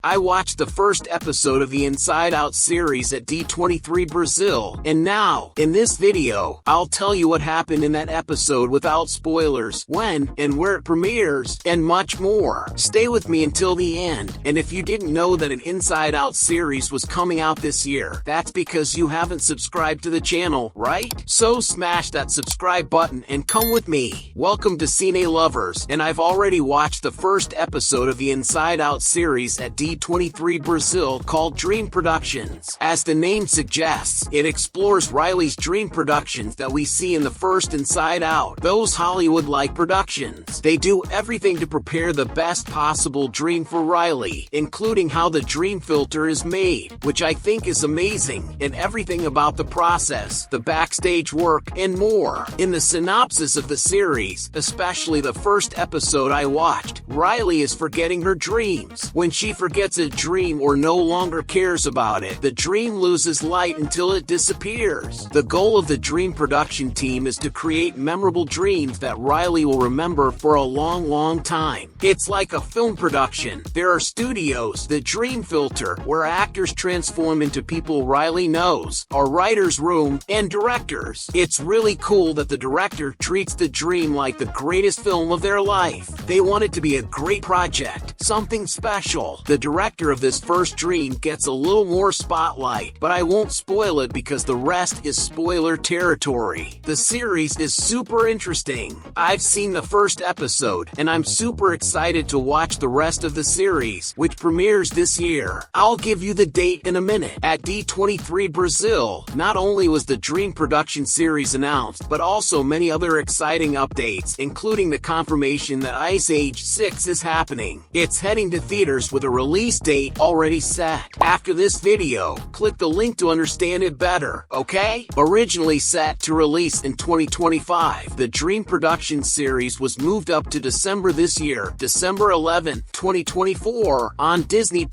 I watched the first episode of the Inside Out series at D23 Brazil, and now, in this video, I'll tell you what happened in that episode without spoilers, when and where it premieres, and much more. Stay with me until the end, and if you didn't know that an Inside Out series was coming out this year, that's because you haven't subscribed to the channel, right? So smash that subscribe button and come with me. Welcome to Cine Lovers, and I've already watched the first episode of the Inside Out series at D23 Brazil called Dream Productions. As the name suggests, it explores Riley's dream productions that we see in the first Inside Out. Those Hollywood-like productions. They do everything to prepare the best possible dream for Riley, including how the dream filter is made, which I think is amazing, and everything about the process, the backstage work, and more. In the synopsis of the series, especially the first episode I watched, Riley is forgetting her dreams. When she forgets a dream or no longer cares about it, the dream loses light until it disappears. The goal of the dream production team is to create memorable dreams that Riley will remember for a long time. It's like a film production. There are studios, the dream filter, where actors transform into people Riley knows, a writer's room, and directors. It's really cool that the director treats the dream like the greatest film of their life. They want it to be a great project, something special. The director of this first dream gets a little more spotlight, but I won't spoil it because the rest is spoiler territory. The series is super interesting. I've seen the first episode, and I'm super excited to watch the rest of the series, which premieres this year. I'll give you the date in a minute. At D23 Brazil, not only was the Dream Production series announced, but also many other exciting updates, including the confirmation that Ice Age 6 is happening. It's heading to theaters with a release date already set. After this video, click the link to understand it better, okay? Originally set to release in 2025, the Dream Production series was moved up to December this year, December 11, 2024, on Disney+.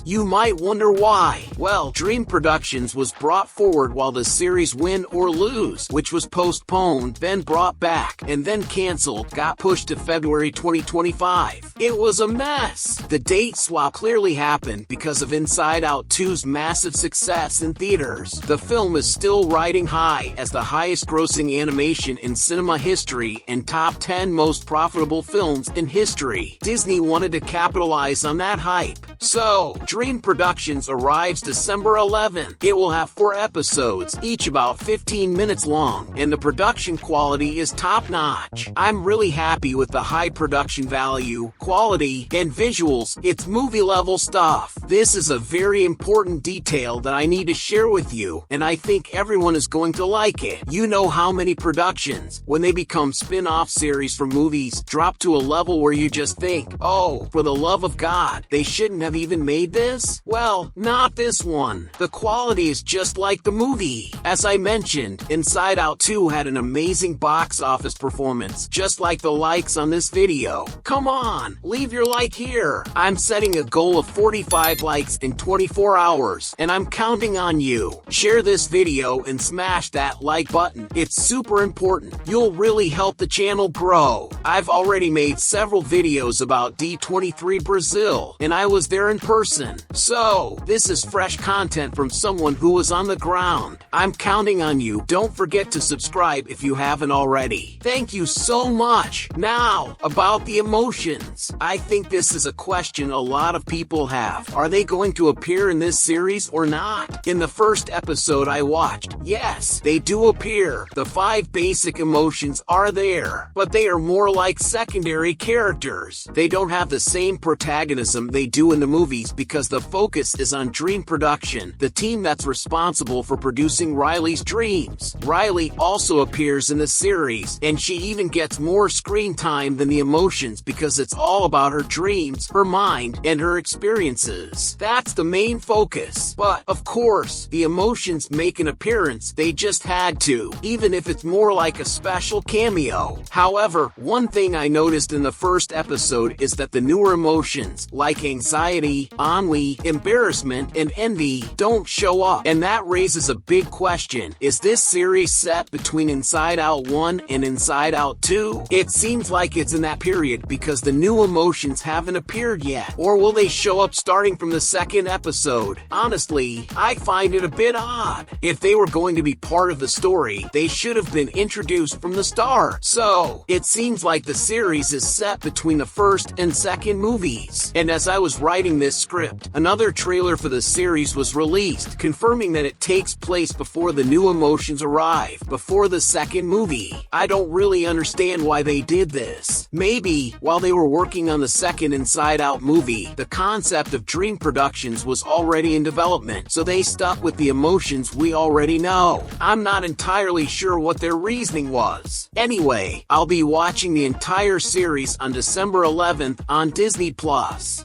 You might wonder why. Well, Dream Productions was brought forward while the series Win or Lose, which was postponed, then brought back, and then canceled, got pushed to February 2025. It was a mess. The date swap clearly happened because of Inside Out 2's massive success in theaters. The film is still riding high as the highest-grossing animation in cinema history and top 10 most profitable films in history. Disney wanted to capitalize on that hype. So, Dream Productions arrives December 11. It will have 4 episodes, each about 15 minutes long, and the production quality is top-notch. I'm really happy with the high production value, quality, and visuals. It's movie-level stuff. This is a very important detail that I need to share with you, and I think everyone is going to like it. You know how many productions, when they become spin-off series for movies, drop to a level where you just think, oh, for the love of God, they shouldn't have even made this? Well, not this one. The quality is just like the movie. As I mentioned, Inside Out 2 had an amazing box office performance, just like the likes on this video. Come on, leave your like here. I'm setting a goal of 45 likes in 24 hours, and I'm counting on you. Share this video and smash that like button. It's super important. You'll really help the channel grow. I've already made several videos about D23 Brazil, and I was there in person. So, this is fresh content from someone who was on the ground. I'm counting on you. Don't forget to subscribe if you haven't already. Thank you so much. Now, about the emotions. I think this is a question a lot of people have. Are they going to appear in this series or not? In the first episode I watched, yes, they do appear. The 5 basic emotions are there, but they are more like secondary characters. They don't have the same protagonism they do in the movies because the focus is on Dream Production, the team that's responsible for producing Riley's dreams. Riley also appears in the series, and she even gets more screen time than the emotions because it's all about her dreams, her mind, and her experiences. is. That's the main focus. But, of course, the emotions make an appearance. They just had to, even if it's more like a special cameo. However, one thing I noticed in the first episode is that the newer emotions, like anxiety, ennui, embarrassment, and envy, don't show up. And that raises a big question. Is this series set between Inside Out 1 and Inside Out 2? It seems like it's in that period because the new emotions haven't appeared yet. Or will they show up starting from the second episode? Honestly, I find it a bit odd. If they were going to be part of the story, they should have been introduced from the start. So, it seems like the series is set between the first and second movies. And as I was writing this script, another trailer for the series was released, confirming that it takes place before the new emotions arrive, before the second movie. I don't really understand why they did this. Maybe, while they were working on the second Inside Out movie, the concept of Dream Productions was already in development, so they stuck with the emotions we already know. I'm not entirely sure what their reasoning was. Anyway, I'll be watching the entire series on December 11th on Disney+.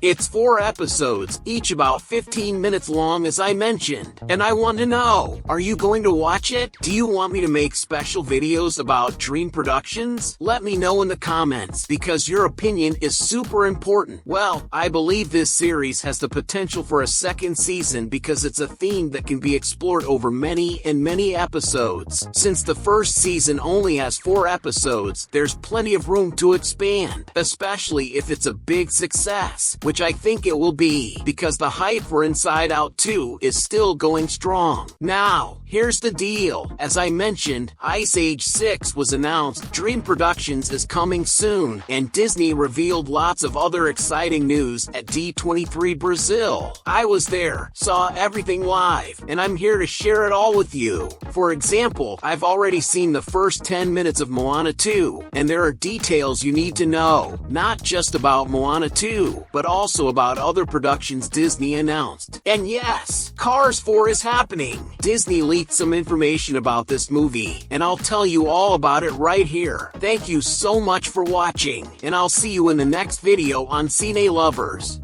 It's 4 episodes, each about 15 minutes long as I mentioned. And I want to know, are you going to watch it? Do you want me to make special videos about Dream Productions? Let me know in the comments, because your opinion is super important. Well, I believe this series has the potential for a second season because it's a theme that can be explored over many and many episodes. Since the first season only has 4 episodes, there's plenty of room to expand, especially if it's a big success, which I think it will be, because the hype for Inside Out 2 is still going strong. Now, here's the deal. As I mentioned, Ice Age 6 was announced, Dream Productions is coming soon, and Disney revealed lots of other exciting news at D23 Brazil. I was there, saw everything live, and I'm here to share it all with you. For example, I've already seen the first 10 minutes of Moana 2, and there are details you need to know, not just about Moana 2, but also about other productions Disney announced. And yes, Cars 4 is happening. Disney leaked some information about this movie, and I'll tell you all about it right here. Thank you so much for watching, and I'll see you in the next video on Cine Lovers.